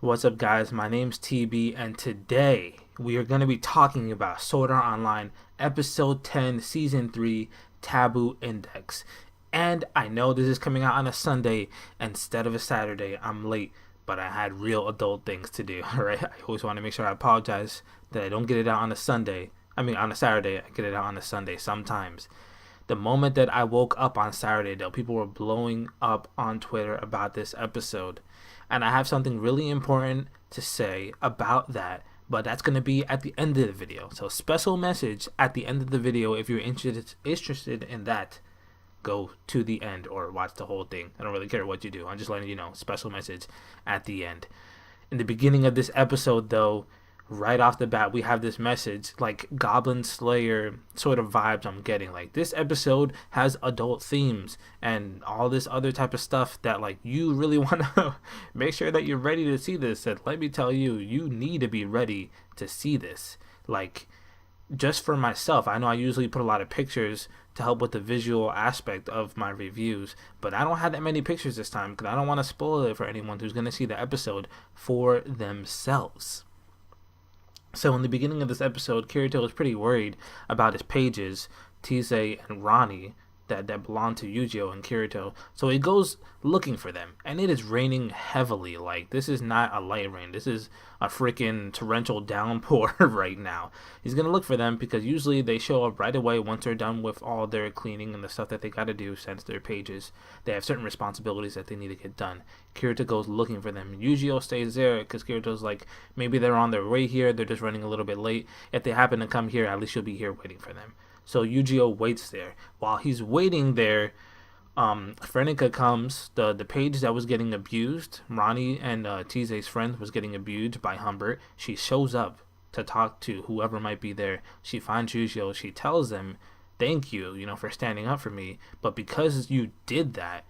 What's up, guys? My name's TB, and today we are going to be talking about Sword Art Online Episode 10, Season 3, Taboo Index. And I know this is coming out on a Sunday instead of a Saturday. I'm late, but I had real adult things to do, alright? I always want to make sure I apologize that I don't get it out on a Sunday. On a Saturday, I get it out on a Sunday sometimes. The moment that I woke up on Saturday, though, people were blowing up on Twitter about this episode. And I have something really important to say about that, but that's going to be at the end of the video. So, special message at the end of the video. If you're interested in that, go to the end or watch the whole thing. I don't really care what you do. I'm just letting you know. Special message at the end. In the beginning of this episode, though, right off the bat, we have this message, like Goblin Slayer sort of vibes I'm getting. Like, this episode has adult themes and all this other type of stuff that, like, you really want to make sure that you're ready to see this. And let me tell you, you need to be ready to see this. Like, just for myself, I know I usually put a lot of pictures to help with the visual aspect of my reviews, but I don't have that many pictures this time because I don't want to spoil it for anyone who's going to see the episode for themselves. So in the beginning of this episode, Kirito is pretty worried about his pages, Tise and Ronnie, that belong to Yu-Gi-Oh and Kirito. So he goes looking for them, and it is raining heavily. Like, this is not a light rain. This is a freaking torrential downpour right now. He's gonna look for them because usually they show up right away once they're done with all their cleaning and the stuff that they gotta do since their pages. They have certain responsibilities that they need to get done. Kirito goes looking for them. Yu-Gi-Oh stays there because Kirito's like, maybe they're on their way here. They're just running a little bit late. If they happen to come here, at least you'll be here waiting for them. So Yu-Gi-Oh waits there. While he's waiting there, Frenica comes. The page that was getting abused, Ronnie and Tise's friend was getting abused by Humbert. She shows up to talk to whoever might be there. She finds Yu-Gi-Oh. She tells them, thank you, for standing up for me. But because you did that,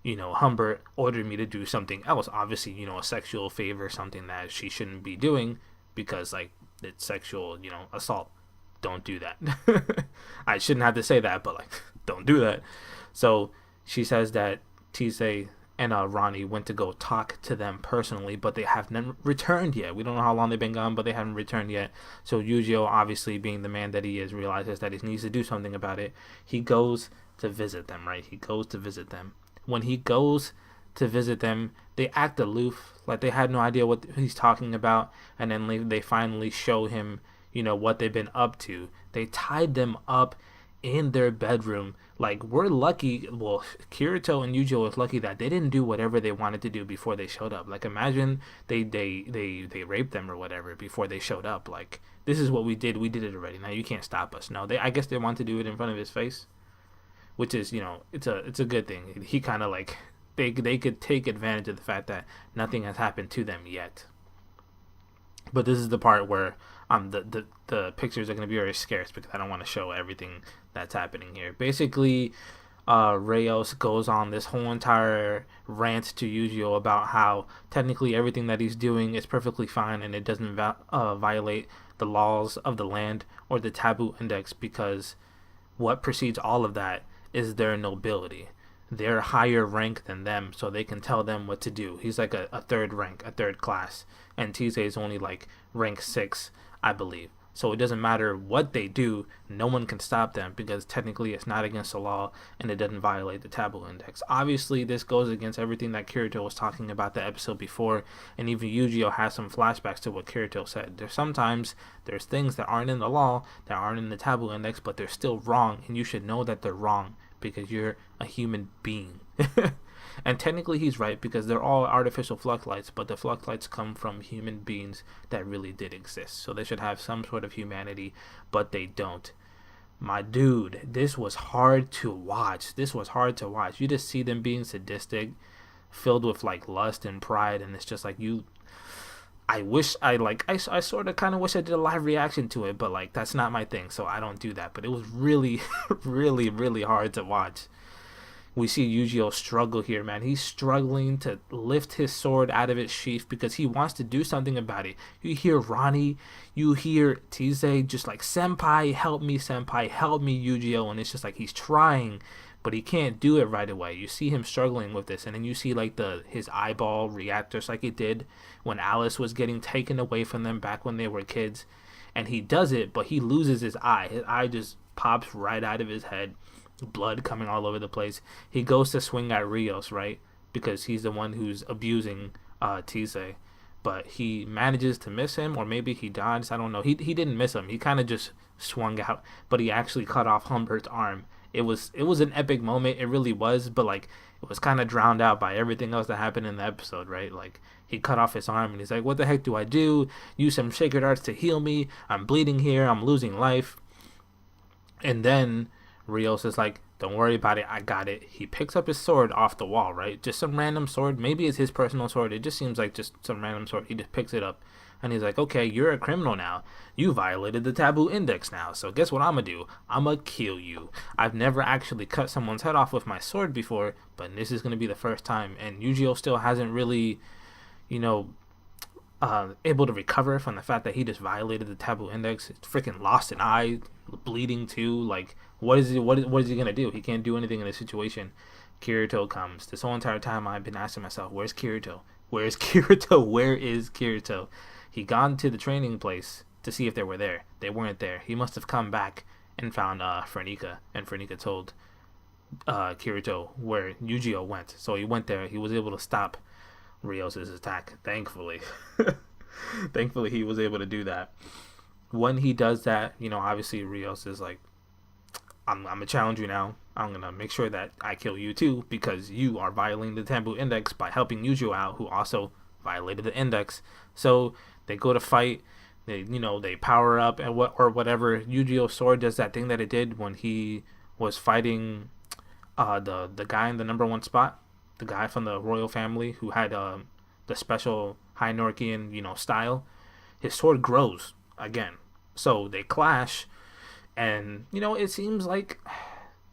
Humbert ordered me to do something else. Obviously, a sexual favor, something that she shouldn't be doing because, like, it's sexual, assault. Don't do that. I shouldn't have to say that, but, like, don't do that. So she says that Tise and Ronnie went to go talk to them personally, but they haven't returned yet. We don't know how long they've been gone, but they haven't returned yet. So Yu-Gi-Oh, obviously being the man that he is, realizes that he needs to do something about it. He goes to visit them, right? He goes to visit them. When he goes to visit them, they act aloof, like they had no idea what he's talking about, and then they finally show him what they've been up to. They tied them up in their bedroom. Like, we're lucky, well, Kirito and Yu-Gi-Oh is lucky that they didn't do whatever they wanted to do before they showed up. Like, imagine they raped them or whatever before they showed up. Like, this is what we did it already, now you can't stop us. No, I guess they want to do it in front of his face, which is, it's a good thing. He kind of, like, they could take advantage of the fact that nothing has happened to them yet. But this is the part where the pictures are going to be very scarce because I don't want to show everything that's happening here. Basically, Reyes goes on this whole entire rant to Yu-Gi-Oh about how technically everything that he's doing is perfectly fine and it doesn't violate the laws of the land or the taboo index, because what precedes all of that is their nobility. They're higher rank than them, so they can tell them what to do. He's like a third rank, a third class, and Tise is only like rank 6, I believe. So it doesn't matter what they do, no one can stop them because technically it's not against the law and it doesn't violate the taboo index. Obviously, this goes against everything that Kirito was talking about the episode before, and even Yu-Gi-Oh has some flashbacks to what Kirito said. There's things that aren't in the law, that aren't in the taboo index, but they're still wrong, and you should know that they're wrong because you're a human being. And technically he's right because they're all artificial floodlights, but the floodlights come from human beings that really did exist. So they should have some sort of humanity, but they don't. My dude, this was hard to watch. You just see them being sadistic, filled with like lust and pride, and it's just like I sort of kind of wish I did a live reaction to it, but like that's not my thing, so I don't do that. But it was really, really, really hard to watch. We see Yu-Gi-Oh struggle here, man. He's struggling to lift his sword out of its sheath because he wants to do something about it. You hear Ronnie, you hear Tise just like, senpai, help me, Yu-Gi-Oh. And it's just like he's trying, but he can't do it right away. You see him struggling with this, and then you see like his eyeball react just like it did when Alice was getting taken away from them back when they were kids. And he does it, but he loses his eye. His eye just pops right out of his head, blood coming all over the place. He goes to swing at Rios, right? Because he's the one who's abusing Tise. But he manages to miss him, or maybe he dodged. I don't know. He didn't miss him. He kind of just swung out, but he actually cut off Humbert's arm. It was an epic moment. It really was, but like it was kind of drowned out by everything else that happened in the episode, right? Like he cut off his arm, and he's like, "What the heck do I do? Use some sacred arts to heal me. I'm bleeding here. I'm losing life." And then Rios is like, "Don't worry about it. I got it." He picks up his sword off the wall, right? Just some random sword. Maybe it's his personal sword. It just seems like just some random sword. He just picks it up. And he's like, "Okay, you're a criminal now. You violated the taboo index now. So guess what I'm going to do? I'm going to kill you. I've never actually cut someone's head off with my sword before, but this is going to be the first time." And Yu-Gi-Oh still hasn't really, able to recover from the fact that he just violated the taboo index. It's freaking lost an eye, bleeding too. Like, what is he gonna do? He can't do anything in this situation. Kirito comes. This whole entire time I've been asking myself, where's Kirito? Where's Kirito? Where is Kirito? He gone to the training place to see if they were there. They weren't there. He must have come back and found Fernica, and Fernica told Kirito where Yu-Gi-Oh went. So he went there. He was able to stop Rios' attack, thankfully. Thankfully he was able to do that. When he does that, obviously Rios is like, I'm gonna challenge you now. I'm gonna make sure that I kill you too, because you are violating the taboo index by helping Yu-Gi-Oh out, who also violated the index. So they go to fight. They power up and whatever. Yu-Gi-Oh sword does that thing that it did when he was fighting the guy in the number one spot, the guy from the royal family who had the special High Norkian style. His sword grows again. So they clash, and it seems like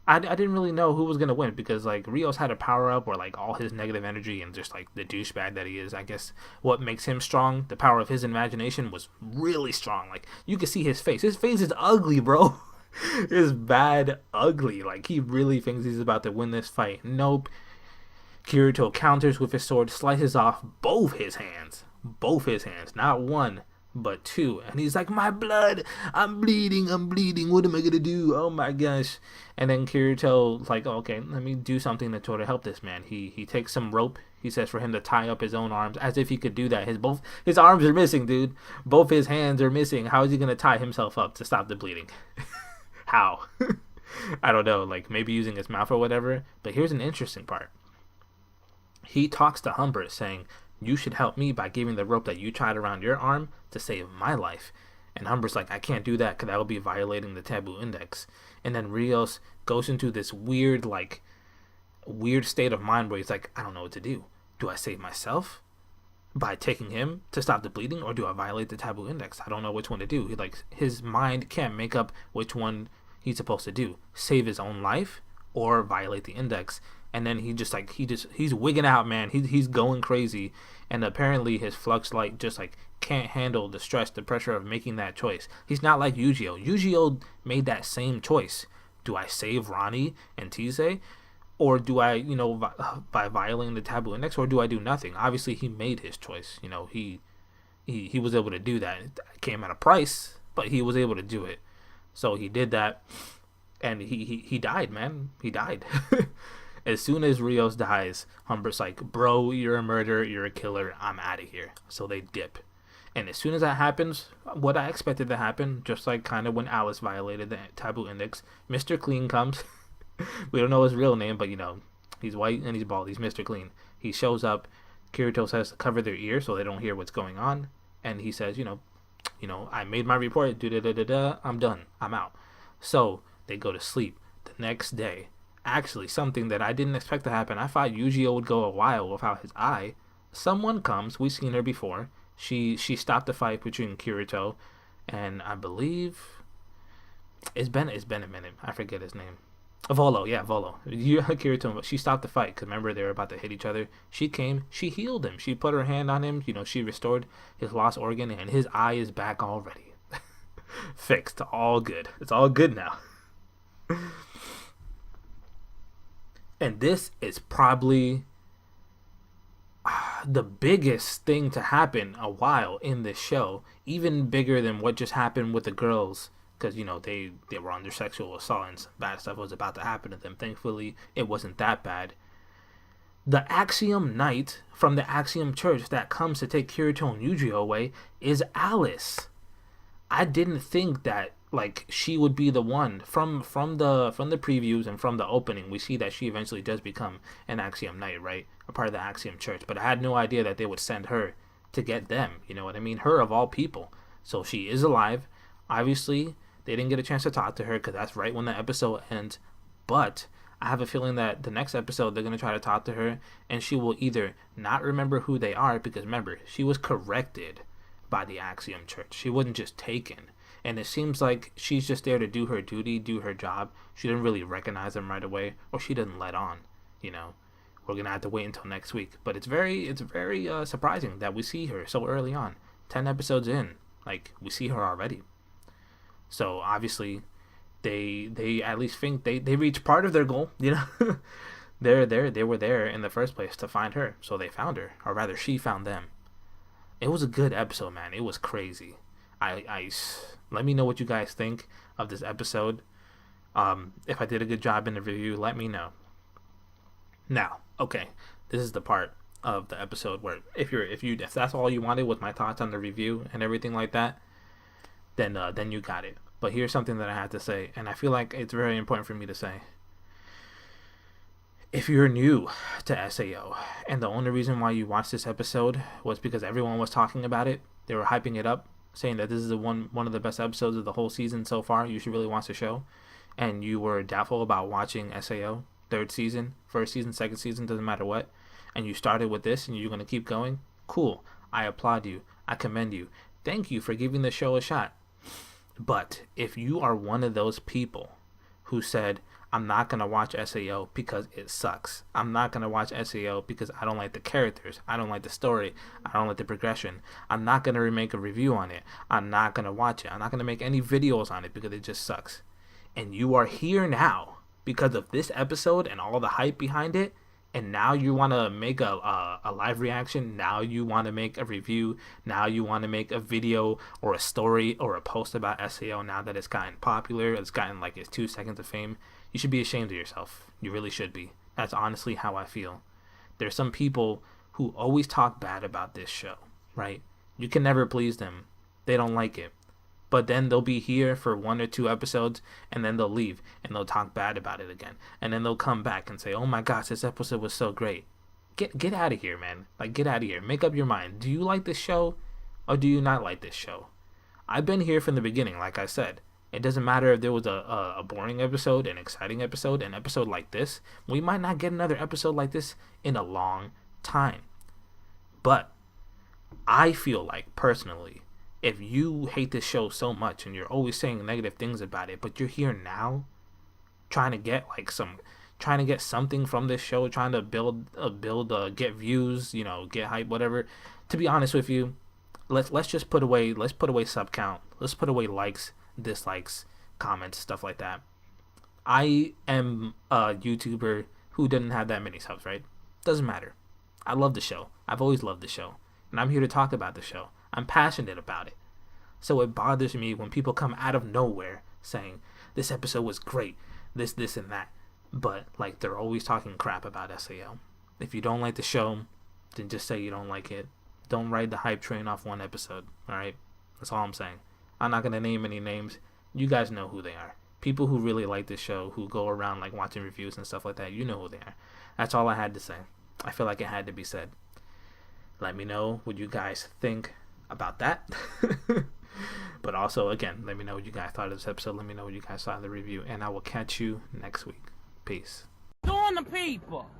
I didn't really know who was gonna win, because like Rios had a power up where like all his negative energy and just like the douchebag that he is, I guess what makes him strong, the power of his imagination, was really strong. Like you can see his face. His face is ugly, bro. It's bad ugly. Like he really thinks he's about to win this fight. Nope. Kirito counters with his sword, slices off both his hands, not one but two, and he's like, "My blood, I'm bleeding, what am I gonna do? Oh my gosh." And then Kirito like, "Okay, let me do something to try to help this man." He takes some rope, he says, for him to tie up his own arms, as if he could do that. His arms are missing, dude. Both his hands are missing. How is he gonna tie himself up to stop the bleeding? How? I don't know, like maybe using his mouth or whatever. But here's an interesting part. He talks to Humbert saying, "You should help me by giving the rope that you tied around your arm to save my life." And Humbert's like, "I can't do that because that would be violating the taboo index." And then Rios goes into this weird state of mind where he's like, "I don't know what to do. Do I save myself by taking him to stop the bleeding, or do I violate the taboo index? I don't know which one to do." His mind can't make up which one he's supposed to do. Save his own life or violate the index. And then he's wigging out, man. He's going crazy, and apparently his flux light just like can't handle the stress, the pressure of making that choice. He's not like Yu-Gi-Oh. Yu-Gi-Oh made that same choice. Do I save Ronnie and Tise, or do I, by violating the taboo index, or do I do nothing? Obviously, he made his choice. He was able to do that. It came at a price, but he was able to do it. So he did that, and he died, man. He died. As soon as Rios dies, Humbert's like, "Bro, you're a murderer, you're a killer, I'm out of here." So they dip. And as soon as that happens, what I expected to happen, just like kind of when Alice violated the taboo index, Mr. Clean comes. We don't know his real name, but he's white and he's bald. He's Mr. Clean. He shows up. Kirito says to cover their ears so they don't hear what's going on. And he says, I made my report. I'm done. I'm out. So they go to sleep. The next day, actually, something that I didn't expect to happen. I thought Yu-Gi-Oh would go a while without his eye. Someone comes. We've seen her before. She stopped the fight between Kirito and I believe it's been a minute. I forget his name. Volo, yeah, Volo. Kirito. She stopped the fight because remember they were about to hit each other. She came. She healed him. She put her hand on him. She restored his lost organ, and his eye is back already. Fixed. All good. It's all good now. And this is probably the biggest thing to happen a while in this show, even bigger than what just happened with the girls, because they were under sexual assault and some bad stuff was about to happen to them. Thankfully it wasn't that bad. The Axiom Knight from the Axiom Church that comes to take Kirito and Yujiro away is Alice. I didn't think that she would be the one from the previews and from the opening. We see that she eventually does become an Axiom Knight, right? A part of the Axiom Church. But I had no idea that they would send her to get them. You know what I mean? Her of all people. So she is alive. Obviously, they didn't get a chance to talk to her because that's right when the episode ends. But I have a feeling that the next episode they're going to try to talk to her and she will either not remember who they are, because remember, she was corrected by the Axiom Church. She wasn't just taken. And it seems like she's just there to do her duty, do her job. She didn't really recognize them right away, or she didn't let on. We're going to have to wait until next week. But it's very surprising that we see her so early on. 10 episodes in, we see her already. So obviously they at least think they reached part of their goal. They were there in the first place to find her, so they found her, or rather she found them. It was a good episode, man. It was crazy. I let me know what you guys think of this episode. If I did a good job in the review, let me know. Now, okay, this is the part of the episode where if that's all you wanted with my thoughts on the review and everything like that, then you got it. But here's something that I have to say, and I feel like it's very important for me to say. If you're new to SAO, and the only reason why you watched this episode was because everyone was talking about it, they were hyping it up, saying that this is one of the best episodes of the whole season so far, you should really watch the show, and you were doubtful about watching SAO, third season, first season, second season, doesn't matter what, and you started with this and you're going to keep going, cool. I applaud you. I commend you. Thank you for giving the show a shot. But if you are one of those people who said, I'm not going to watch SAO because it sucks. I'm not going to watch SAO because I don't like the characters. I don't like the story. I don't like the progression. I'm not going to remake a review on it. I'm not going to watch it. I'm not going to make any videos on it because it just sucks. And you are here now because of this episode and all the hype behind it. And now you want to make a live reaction. Now you want to make a review. Now you want to make a video or a story or a post about SAO now that it's gotten popular. It's gotten its 2 seconds of fame. You should be ashamed of yourself. You really should be. That's honestly how I feel. There's some people who always talk bad about this show, right? You can never please them. They don't like it. But then they'll be here for 1 or 2 episodes, and then they'll leave, and they'll talk bad about it again. And then they'll come back and say, oh my gosh, this episode was so great. Get out of here, man. Get out of here. Make up your mind. Do you like this show, or do you not like this show? I've been here from the beginning, like I said. It doesn't matter if there was a boring episode, an exciting episode, an episode like this. We might not get another episode like this in a long time. But I feel like, personally, if you hate this show so much and you're always saying negative things about it, but you're here now trying to get something from this show, trying to get views, get hype, whatever. To be honest with you, let's just put away sub count. Let's put away likes, dislikes, comments, stuff like that. I am a YouTuber who didn't have that many subs, right? Doesn't matter. I love the show. I've always loved the show. And I'm here to talk about the show. I'm passionate about it. So it bothers me when people come out of nowhere saying, this episode was great, this, and that. But, they're always talking crap about SAO. If you don't like the show, then just say you don't like it. Don't ride the hype train off one episode, alright? That's all I'm saying. I'm not going to name any names. You guys know who they are. People who really like this show, who go around, watching reviews and stuff like that, you know who they are. That's all I had to say. I feel like it had to be said. Let me know what you guys think about that. But also, again, let me know what you guys thought of this episode. Let me know what you guys thought of the review. And I will catch you next week. Peace. Doing the people.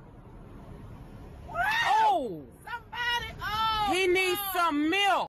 Oh! Somebody! Oh! He needs some milk.